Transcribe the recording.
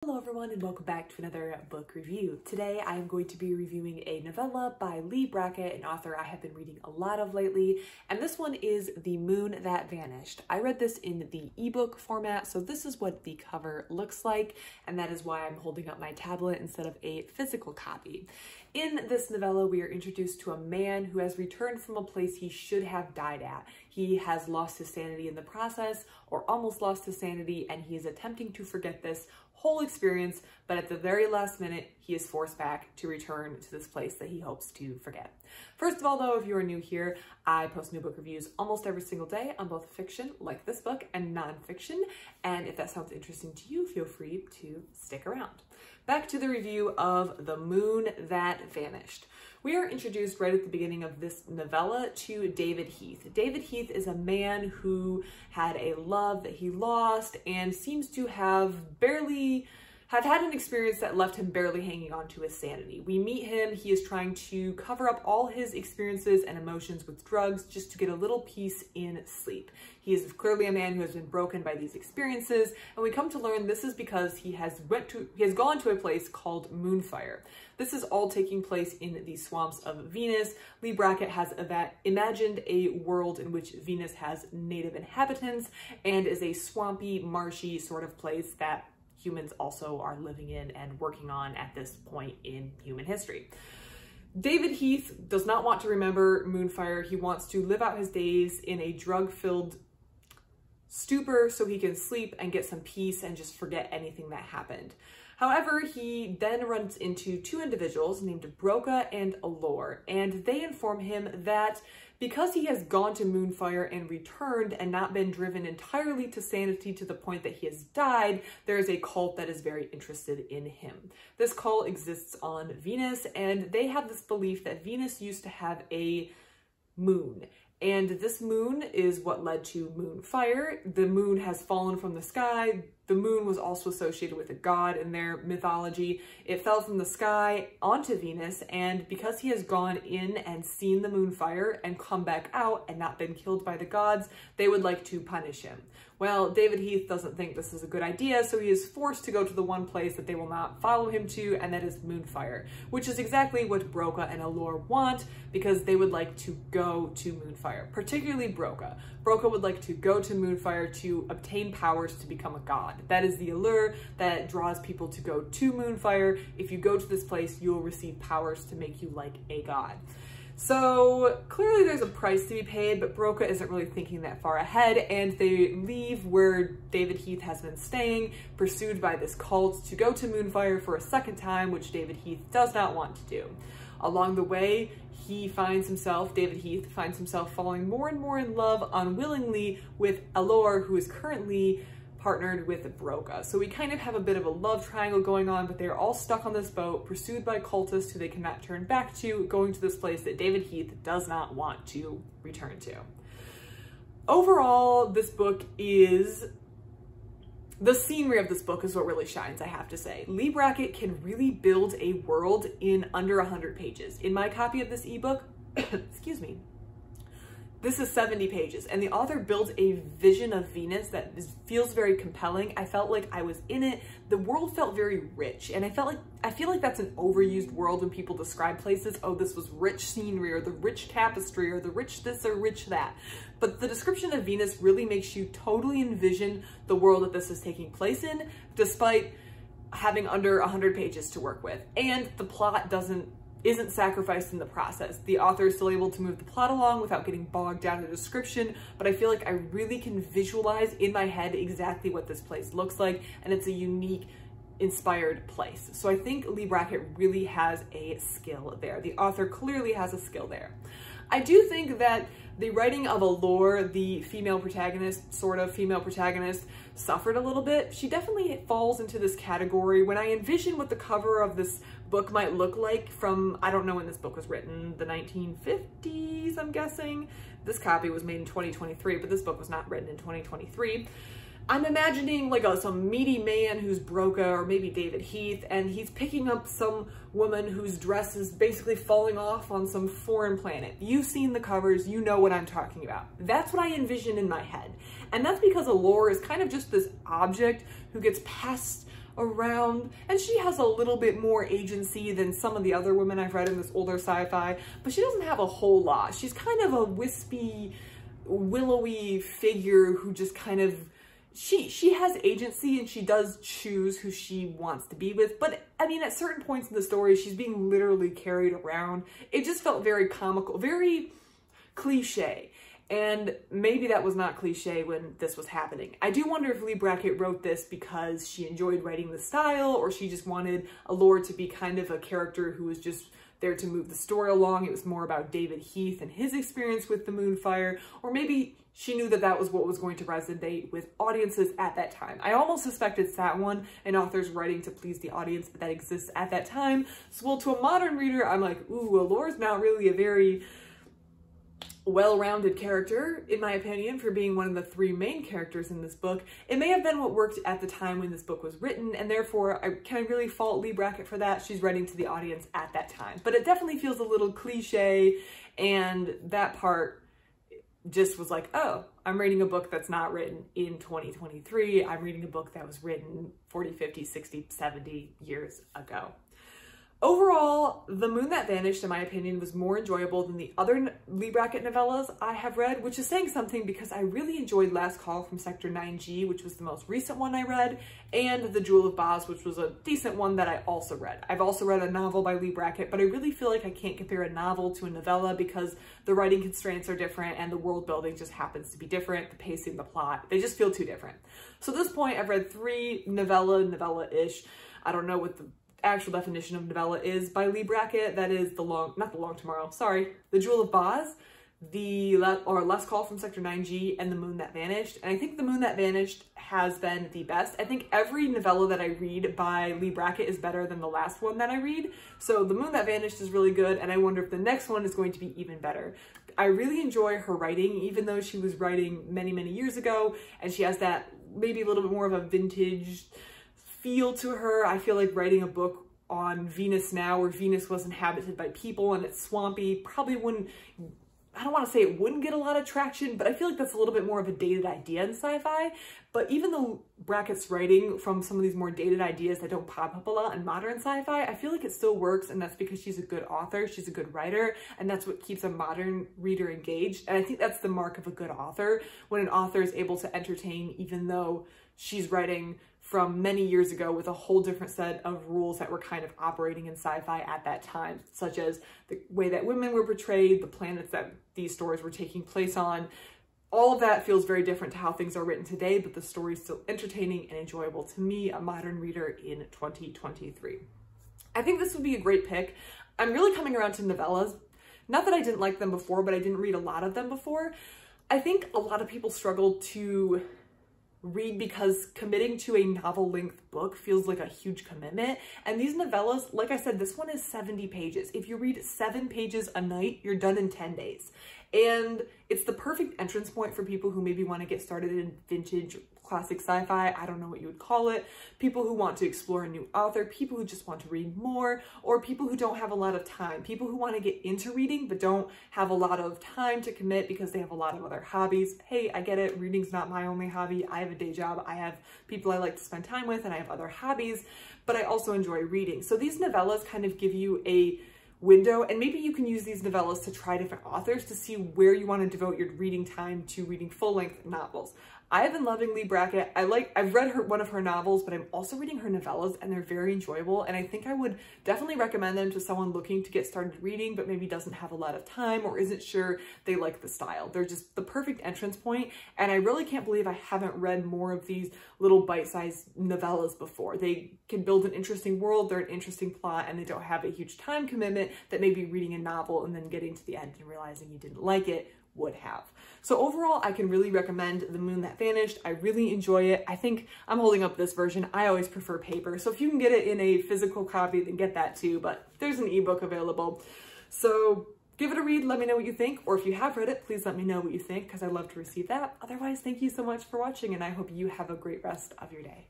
Hello everyone and welcome back to another book review. Today I am going to be reviewing a novella by Leigh Brackett, an author I have been reading a lot of lately, and this one is The Moon That Vanished. I read this in the ebook format, so this is what the cover looks like, and that is why I'm holding up my tablet instead of a physical copy. In this novella, we are introduced to a man who has returned from a place he should have died at. He has lost his sanity in the process, or almost lost his sanity, and he is attempting to forget this whole experience, but at the very last minute, he is forced back to return to this place that he hopes to forget. First of all, though, if you are new here, I post new book reviews almost every single day on both fiction, like this book, and nonfiction, and if that sounds interesting to you, feel free to stick around. Back to the review of The Moon That Vanished. We are introduced right at the beginning of this novella to David Heath. David Heath is a man who had a love that he lost and seems to have had an experience that left him barely hanging on to his sanity. We meet him, he is trying to cover up all his experiences and emotions with drugs just to get a little peace in sleep. He is clearly a man who has been broken by these experiences, and we come to learn this is because he has gone to a place called Moonfire. This is all taking place in the swamps of Venus. Leigh Brackett has imagined a world in which Venus has native inhabitants and is a swampy, marshy sort of place that humans also are living in and working on at this point in human history. David Heath does not want to remember Moonfire. He wants to live out his days in a drug-filled stupor so he can sleep and get some peace and just forget anything that happened. However, he then runs into two individuals named Broca and Allure, and they inform him that because he has gone to Moonfire and returned and not been driven entirely to sanity to the point that he has died, there is a cult that is very interested in him. This cult exists on Venus, and they have this belief that Venus used to have a moon. And this moon is what led to Moonfire. The moon has fallen from the sky. The moon was also associated with a god in their mythology. It fell from the sky onto Venus, and because he has gone in and seen the Moonfire and come back out and not been killed by the gods, they would like to punish him. Well, David Heath doesn't think this is a good idea, so he is forced to go to the one place that they will not follow him to, and that is Moonfire, which is exactly what Broca and Allure want, because they would like to go to Moonfire, particularly Broca. Broca would like to go to Moonfire to obtain powers to become a god. That is the allure that draws people to go to Moonfire. If you go to this place, you will receive powers to make you like a god. So clearly there's a price to be paid, but Broca isn't really thinking that far ahead, and they leave where David Heath has been staying, pursued by this cult, to go to Moonfire for a second time, which David Heath does not want to do. Along the way, David Heath finds himself falling more and more in love unwillingly with Allure, who is currently partnered with Broca. So we kind of have a bit of a love triangle going on, but they're all stuck on this boat, pursued by cultists who they cannot turn back to, going to this place that David Heath does not want to return to. Overall, this book is... the scenery of this book is what really shines, I have to say. Leigh Brackett can really build a world in under 100 pages. In my copy of this ebook, excuse me, this is 70 pages, and the author builds a vision of Venus that feels very compelling. I felt like I was in it. The world felt very rich, and I feel like that's an overused world when people describe places. Oh, this was rich scenery, or the rich tapestry, or the rich this or rich that. But the description of Venus really makes you totally envision the world that this is taking place in, despite having under 100 pages to work with. And the plot isn't sacrificed in the process. The author is still able to move the plot along without getting bogged down in the description, but I feel like I really can visualize in my head exactly what this place looks like, and it's a unique, inspired place. So I think Leigh Brackett really has a skill there. The author clearly has a skill there. I do think that the writing of Allure, the female protagonist, sort of female protagonist, suffered a little bit. She definitely falls into this category. When I envision what the cover of this book might look like from, I don't know when this book was written, the 1950s, I'm guessing. This copy was made in 2023, but this book was not written in 2023. I'm imagining like some meaty man who's Broca, or maybe David Heath, and he's picking up some woman whose dress is basically falling off on some foreign planet. You've seen the covers, you know what I'm talking about. That's what I envision in my head. And that's because Allure is kind of just this object who gets passed around, and she has a little bit more agency than some of the other women I've read in this older sci-fi, but she doesn't have a whole lot. She's kind of a wispy, willowy figure who just kind of, she has agency and she does choose who she wants to be with, but I mean, at certain points in the story, she's being literally carried around. It just felt very comical, very cliche. And maybe that was not cliche when this was happening. I do wonder if Leigh Brackett wrote this because she enjoyed writing the style, or she just wanted Allure to be kind of a character who was just there to move the story along. It was more about David Heath and his experience with the Moonfire, or maybe she knew that that was what was going to resonate with audiences at that time. I almost suspect it's that one, an author's writing to please the audience that exists at that time. So, well, to a modern reader, I'm like, ooh, Allure's not really a very well-rounded character, in my opinion, for being one of the three main characters in this book. It may have been what worked at the time when this book was written, and therefore, can I really fault Leigh Brackett for that? She's writing to the audience at that time. But it definitely feels a little cliche, and that part just was like, oh, I'm reading a book that's not written in 2023. I'm reading a book that was written 40, 50, 60, 70 years ago. Overall, The Moon That Vanished, in my opinion, was more enjoyable than the other Leigh Brackett novellas I have read, which is saying something because I really enjoyed Last Call from Sector 9G, which was the most recent one I read, and The Jewel of Boz, which was a decent one that I also read. I've also read a novel by Leigh Brackett, but I really feel like I can't compare a novel to a novella because the writing constraints are different and the world building just happens to be different, the pacing, the plot, they just feel too different. So at this point, I've read 3 novella-ish. I don't know what the actual definition of novella is by Leigh Brackett. That is The Jewel of Boz, Last Call from Sector 9G, and The Moon That Vanished. And I think The Moon That Vanished has been the best. I think every novella that I read by Leigh Brackett is better than the last one that I read. So The Moon That Vanished is really good, and I wonder if the next one is going to be even better. I really enjoy her writing, even though she was writing many, many years ago, and she has that maybe a little bit more of a vintage feel to her. I feel like writing a book on Venus now, where Venus was inhabited by people and it's swampy, probably wouldn't, I don't want to say it wouldn't get a lot of traction, but I feel like that's a little bit more of a dated idea in sci-fi. But even though Brackett's writing from some of these more dated ideas that don't pop up a lot in modern sci-fi, I feel like it still works, and that's because she's a good author, she's a good writer, and that's what keeps a modern reader engaged. And I think that's the mark of a good author, when an author is able to entertain even though she's writing from many years ago with a whole different set of rules that were kind of operating in sci-fi at that time, such as the way that women were portrayed, the planets that these stories were taking place on. All of that feels very different to how things are written today, but the story's still entertaining and enjoyable to me, a modern reader in 2023. I think this would be a great pick. I'm really coming around to novellas. Not that I didn't like them before, but I didn't read a lot of them before. I think a lot of people struggle to read because committing to a novel-length book feels like a huge commitment. And these novellas, like I said, this one is 70 pages. If you read 7 pages a night, you're done in 10 days. And it's the perfect entrance point for people who maybe want to get started in vintage classic sci-fi, I don't know what you would call it, people who want to explore a new author, people who just want to read more, or people who don't have a lot of time, people who want to get into reading but don't have a lot of time to commit because they have a lot of other hobbies. Hey, I get it, reading's not my only hobby. I have a day job, I have people I like to spend time with, and I have other hobbies, but I also enjoy reading. So these novellas kind of give you a window, and maybe you can use these novellas to try different authors to see where you want to devote your reading time to reading full-length novels. I have been loving Leigh Brackett. I've read one of her novels, but I'm also reading her novellas, and they're very enjoyable, and I think I would definitely recommend them to someone looking to get started reading but maybe doesn't have a lot of time or isn't sure they like the style. They're just the perfect entrance point, and I really can't believe I haven't read more of these little bite-sized novellas before. They can build an interesting world, they're an interesting plot, and they don't have a huge time commitment that maybe reading a novel and then getting to the end and realizing you didn't like it would have. So overall, I can really recommend The Moon That Vanished. I really enjoy it. I think I'm holding up this version. I always prefer paper. So if you can get it in a physical copy, then get that too, but there's an ebook available. So give it a read, let me know what you think, or if you have read it, please let me know what you think because I love to receive that. Otherwise, thank you so much for watching, and I hope you have a great rest of your day.